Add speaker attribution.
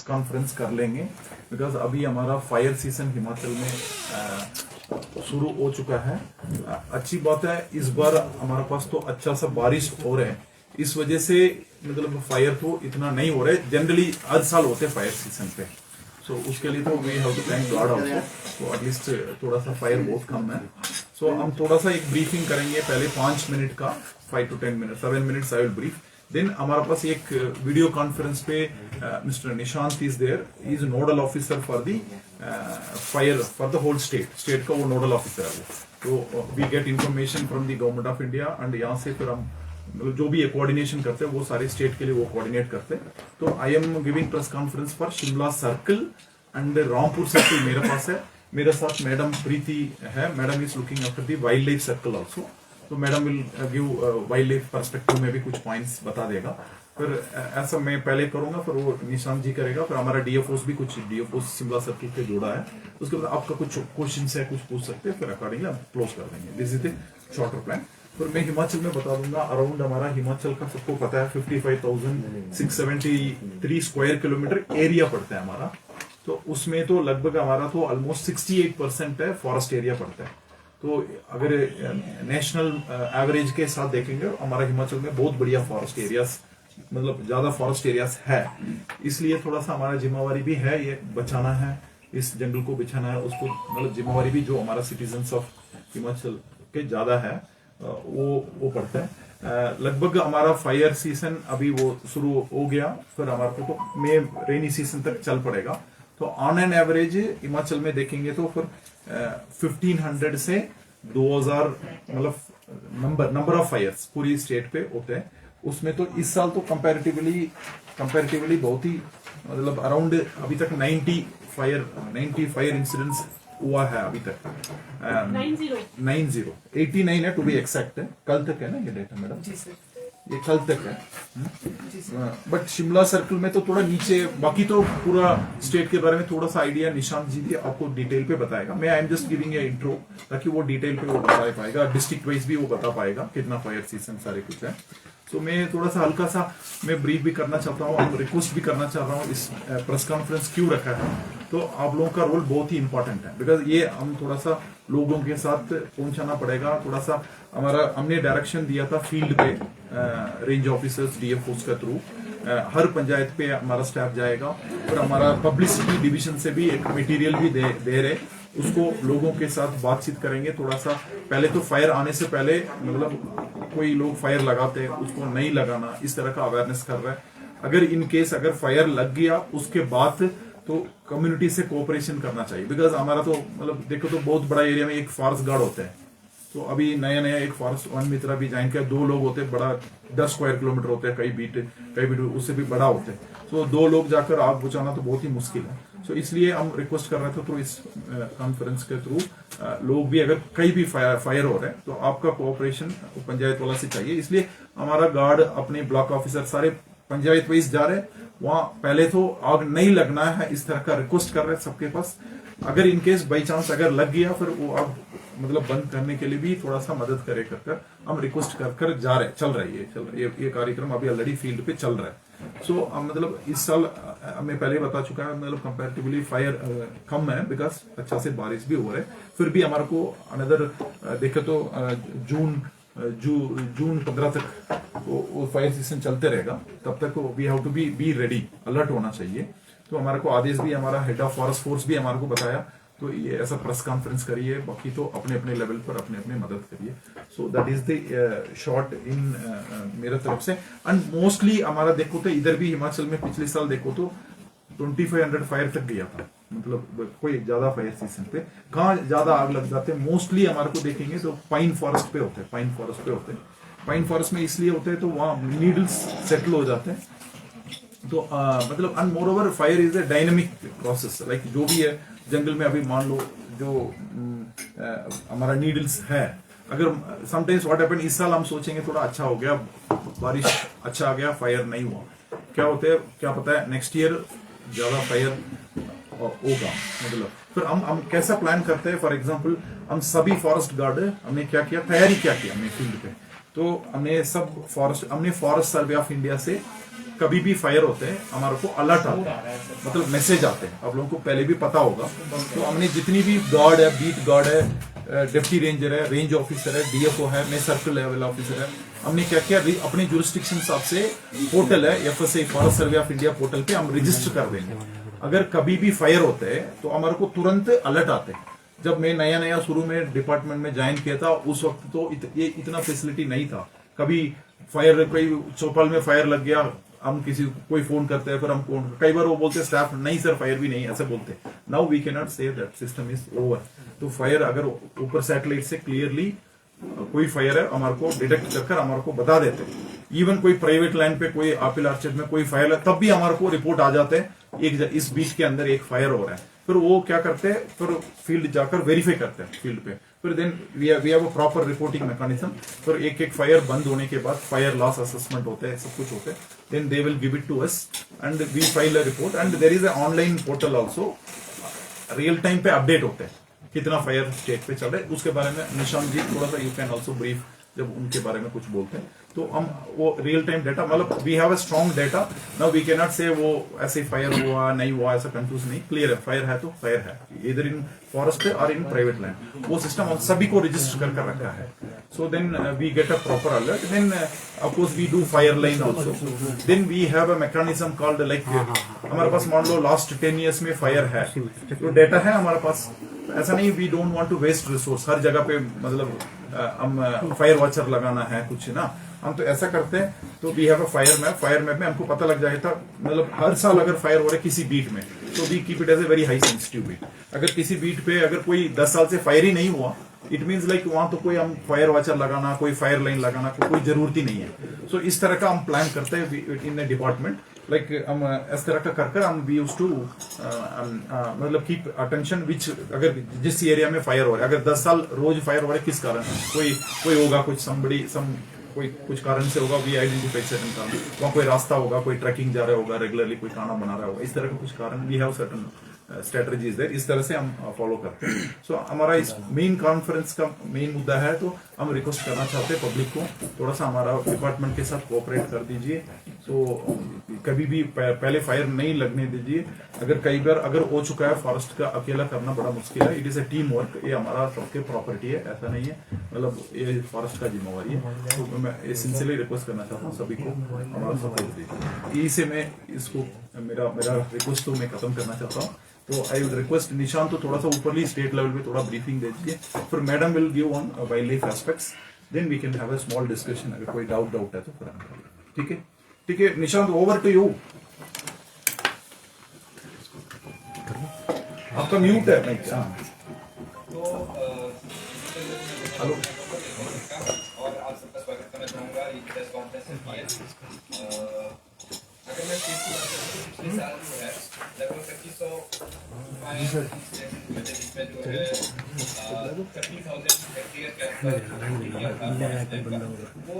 Speaker 1: Conference कर लेंगे, because अभी हमारा फायर सीजन हिमाचल में शुरू हो चुका है। अच्छी बात है, इस बार हमारे पास तो अच्छा सा बारिश हो रहा है, इस वजह से मतलब फायर तो इतना नहीं हो रहा है। जनरली हर साल होते हैं फायर सीजन पे, सो उसके लिए तो we have to thank God also. तो एटलीस्ट थोड़ा सा फायर बहुत कम है। सो हम थोड़ा सा एक ब्रीफिंग करेंगे पहले 5 मिनट का, 5 to 10 minute, 7 minutes I will brief. Then हमारे पास एक वीडियो कॉन्फ्रेंस पे mister Nishant is there, he is nodal officer for the fire for the whole state का वो नोडल ऑफिसर है वो। तो we get information from the government of India and यहाँ से फिर हम जो भी कोऑर्डिनेशन करते हैं वो सारे स्टेट के लिए वो कोऑर्डिनेट करते हैं। तो I am giving press conference for Shimla circle and Rampur circle मेरे पास है। मेरे साथ मैडम प्रीति है, madam is looking after the wild life circle also. तो madam will give wild life perspective में भी कुछ पॉइंट्स बता देगा। फिर ऐसा मैं पहले करूंगा, फिर वो निशांत जी करेगा, फिर हमारा डीएफओस भी कुछ डीएफओस शिमला सर्कल के जोड़ा है, उसके बाद आपका कुछ क्वेश्चन है, कुछ पूछ सकते हैं, फिर अकॉर्डिंगली हम क्लोज कर देंगे। This is the shorter plan. फिर मैं हिमाचल में बता दूंगा, अराउंड हमारा हिमाचल का सबको पता है 55,673 स्क्वायर किलोमीटर एरिया पड़ता है हमारा। तो उसमें तो लगभग हमारा तो ऑलमोस्ट 68% है फॉरेस्ट एरिया पड़ता है। तो अगर नेशनल एवरेज के साथ देखेंगे हमारा हिमाचल में बहुत बढ़िया फॉरेस्ट एरियाज, मतलब ज्यादा फॉरेस्ट एरियाज है। इसलिए थोड़ा सा हमारा जिम्मेवारी भी है, ये बचाना है, इस जंगल को बचाना है, उसको मतलब जिम्मेवारी भी जो हमारा सिटीजन्स ऑफ हिमाचल के ज्यादा है वो पड़ता है। लगभग हमारा फायर सीजन अभी वो शुरू हो गया, फिर हमारे को तो मई रेनी सीजन तक चल पड़ेगा। तो ऑन एन एवरेज हिमाचल में देखेंगे तो फिर 1500 से 2000 मतलब नंबर ऑफ फायर्स पूरी स्टेट पे होते हैं। उसमें तो इस साल तो कंपैरेटिवली बहुत ही मतलब अराउंड अभी तक 90 फायर इंसिडेंट्स हुआ है अभी तक। 89 है टू बी एक्सैक्ट है, कल तक है ना ये डेटा मैडम? जी सर, ये कल तक है। बट शिमला सर्कल में तो थोड़ा नीचे, बाकी तो पूरा स्टेट के बारे में थोड़ा सा आइडिया निशांत जी भी आपको डिटेल पे बताएगा। मैं I am just giving a intro ताकि वो डिटेल पे वो बता पाएगा, डिस्ट्रिक्ट वाइज भी वो बता पाएगा कितना फायर सीजन सारे कुछ है। तो मैं थोड़ा सा हल्का सा मैं ब्रीफ भी करना चाहता हूँ और रिक्वेस्ट भी करना चाह रहा हूँ, इस प्रेस कॉन्फ्रेंस क्यों रखा है। तो आप लोगों का रोल बहुत ही इंपॉर्टेंट है, बिकॉज ये हम थोड़ा सा लोगों के साथ पहुंचाना पड़ेगा। थोड़ा सा हमने डायरेक्शन दिया था फील्ड पे रेंज ऑफिसर्स डीएफओस के थ्रू, हर पंचायत पे हमारा स्टाफ जाएगा और हमारा पब्लिसिटी डिवीजन से भी एक मटेरियल भी दे रहे, उसको लोगों के साथ बातचीत करेंगे। थोड़ा सा पहले तो फायर आने से पहले मतलब कोई लोग फायर लगाते हैं उसको नहीं लगाना, इस तरह का अवेयरनेस कर रहा है। अगर इन केस अगर फायर लग गया उसके बाद तो कम्युनिटी से कोऑपरेशन करना चाहिए, बिकॉज हमारा तो मतलब देखो तो बहुत बड़ा एरिया में एक फॉरेस्ट गार्ड होता है। तो अभी नया एक फॉरेस्ट वन मित्रा भी ज्वाइन किया, 2 लोग होते हैं, बड़ा 10 स्क्वायर किलोमीटर होते हैं, कई बीट उससे भी बड़ा होते हैं। तो 2 लोग जाकर आग बुझाना तो बहुत ही मुश्किल है। सो इसलिए हम रिक्वेस्ट कर रहे थे थ्रू इस कॉन्फ्रेंस के थ्रू लोग भी अगर कहीं भी फायर हो रहे हैं तो आपका कोऑपरेशन पंचायत वाला से चाहिए। इसलिए हमारा गार्ड अपने ब्लॉक ऑफिसर सारे पंचायत वाइज जा रहे हैं, वहां पहले तो आग नहीं लगना है इस तरह का रिक्वेस्ट कर रहे हैं सबके पास। अगर इनकेस बाई चांस अगर लग गया फिर वो आग मतलब बंद करने के लिए भी थोड़ा सा मदद करे कर हम रिक्वेस्ट कर चल रही है ये कार्यक्रम अभी ऑलरेडी फील्ड पे चल रहा है। सो मतलब इस साल मैं पहले बता चुका है मतलब कंपैरेटिवली फायर कम है, बिकॉज अच्छा से बारिश भी हो रहा है। फिर भी हमारे को अनदर देखे तो जून 15 तक वो फायर सीजन चलते रहेगा, तब तक we have to be ready, alert होना चाहिए। तो हमारे को आदेश भी हमारा हेड ऑफ फॉरेस्ट फोर्स भी हमारे को बताया, तो ये ऐसा प्रेस कॉन्फ्रेंस करिए, बाकी तो अपने अपने लेवल पर अपने अपने मदद करिए। So that is the short in मेरे तरफ से। एंड मोस्टली हमारा देखो तो इधर भी हिमाचल में पिछले साल देखो तो 2500 फायर तक गया था, मतलब कोई ज्यादा फायर सीजन पे कहाँ ज्यादा आग लग जाते हैं। मोस्टली हमारे को देखेंगे तो पाइन फॉरेस्ट पे होते हैं, पाइन फॉरेस्ट में इसलिए होते हैं तो वहाँ नीडल्स सेटल हो जाते हैं। तो मतलब and more over fire is a dynamic process, like जो भी है जंगल में अभी मान लो जो हमारा नीडल्स है, अगर समटाइम्स व्हाट हैपन, इस साल हम सोचेंगे थोड़ा अच्छा हो गया, बारिश अच्छा आ गया, फायर नहीं हुआ, क्या होता है क्या पता है नेक्स्ट ईयर ज्यादा फायर होगा। मतलब फिर हम कैसा प्लान करते हैं, फॉर एग्जांपल हम सभी फॉरेस्ट गार्ड हमने क्या किया, तैयारी क्या की हमने फील्ड पे, तो हमने फॉरेस्ट सर्वे ऑफ इंडिया से कभी भी फायर होते हैं हमारे को अलर्ट आते हैं, मतलब मैसेज आते हैं। आप लोगों को पहले भी पता होगा, तो हमने जितनी भी गार्ड है, बीट गार्ड है, डिप्टी रेंजर है, रेंज ऑफिसर है, डीएफओ है, मैं सर्कल लेवल ऑफिसर है, हमने क्या किया, अपने जुरिस्डिक्शन हिसाब से पोर्टल है FSI forest survey of India portal पे हम रजिस्टर कर देंगे। अगर कभी भी फायर होते हैं तो हमारे को तुरंत अलर्ट आते हैं। जब मैं नया नया शुरू में डिपार्टमेंट में ज्वाइन किया था उस वक्त तो ये इतना फैसिलिटी नहीं था। कभी फायर, कोई चौपाल में फायर लग गया, हम किसी कोई फोन करते हैं, फिर हम फोन, कई बार वो बोलते हैं स्टाफ नहीं सर फायर भी नहीं, ऐसे बोलते। Now we can not say that system is over. तो फायर अगर ऊपर सैटेलाइट से क्लियरली कोई फायर है हमारे को डिटेक्ट कर हमारे को बता देते हैं। इवन कोई प्राइवेट लैंड पे कोई आपिल आर्चर्ड में कोई फायर है तब भी हमारे को रिपोर्ट आ जाते हैं एक इस बीच के अंदर एक फायर हो रहा है। फिर वो क्या करते हैं, फिर फील्ड जाकर वेरीफाई करते हैं फील्ड पे, फिर then we have a proper reporting mechanism. फिर एक एक फायर बंद होने के बाद फायर लॉस असेसमेंट होते हैं, सब कुछ होते हैं, then they will give it to us and we file a report and there is a online portal also, real time पे अपडेट होते हैं कितना फायर स्टेट पे चल रहा है। उसके बारे में निशांत जी थोड़ा सा यू कैन ऑल्सो ब्रीफ, जब उनके बारे में कुछ बोलते हैं तो हम वो रियल टाइम डेटा, मतलब we have a strong data. Now we can not say वो ऐसे फायर हुआ नहीं हुआ ऐसा कंफ्यूज नहीं, क्लियर है, फायर है तो फायर है, इधर इन फॉरेस्ट और इन प्राइवेट लैंड, वो सिस्टम हम सभी को रजिस्टर कर रखा है। So then we get a proper alert, then of course we do fire line also, then we have a mechanism called like, हमारे पास मान लो लास्ट 10 years में फायर है तो डेटा है हमारे पास। ऐसा नहीं, we don't want to waste resource हर जगह पे, मतलब हम फायर वॉचर लगाना है कुछ ना, हम तो ऐसा करते हैं तो we have a fire map में हमको पता लग जाएगा, मतलब हर साल अगर फायर हो रहा है किसी बीट में तो we keep it as a very high sensitive beat. अगर किसी बीट पे अगर कोई 10 साल से फायर ही नहीं हुआ, इट मीन्स लाइक वहां तो कोई हम फायर वॉचर लगाना, कोई फायर लाइन लगाना कोई जरूरत ही नहीं है। सो इस तरह का हम प्लान करते हैं इन डिपार्टमेंट, लाइक हम इस तरह का कर हम वी यूज टू मतलब कीप अटेंशन विच, अगर जिस एरिया में फायर हो रहा है, अगर 10 साल रोज फायर हो रहा है किस कारण, कोई होगा, कुछ समबड़ी कोई कुछ कारण से होगा, वी आइडेंटिफाई सर्टेन कारण, वहाँ कोई रास्ता होगा, कोई ट्रैकिंग जा रहा होगा, रेगुलरली कोई खाना बना रहा होगा, इस तरह का कुछ कारण, we have certain strategies there, इस तरह से हम फॉलो करते हैं। सो हमारा इस मेन कॉन्फ्रेंस का मेन मुद्दा है, तो हम रिक्वेस्ट करना चाहते हैं पब्लिक को थोड़ा सा हमारा डिपार्टमेंट के साथ कोऑपरेट कर दीजिए। तो कभी भी पहले फायर नहीं लगने दीजिए। अगर कई बार अगर हो चुका है फॉरेस्ट का, अकेला करना बड़ा मुश्किल है, it is a team work, ये हमारा सबके प्रॉपर्टी है, ऐसा नहीं है, मतलब ये फॉरेस्ट का जिम्मेवारी है। तो मैं ये सिंसियरली रिक्वेस्ट करना चाहता हूँ सभी को हमारा सपोर्ट दीजिए। यही से मैं इसको मेरा रिक्वेस्ट तो मैं खत्म करना चाहता हूँ। तो आई वुड रिक्वेस्ट निशांत तो थोड़ा सा ऊपरली स्टेट लेवल पे थोड़ा ब्रीफिंग दे दीजिए, फिर madam will give on wildlife aspects, then we can have a small discussion. अगर कोई डाउट है तो फिर हम करेंगे। ठीक है, ठीक है निशांत, ओवर टू यू। आपका म्यूट है माइक। हेलो,
Speaker 2: और आप सबका स्वागत करना चाहूँगा ये प्रेस कॉन्फ्रेंस में। अगर मैं पिछले साल जो है लगभग 2500 जिसमें जो है 30,000 हेक्टेयर के अंदर वो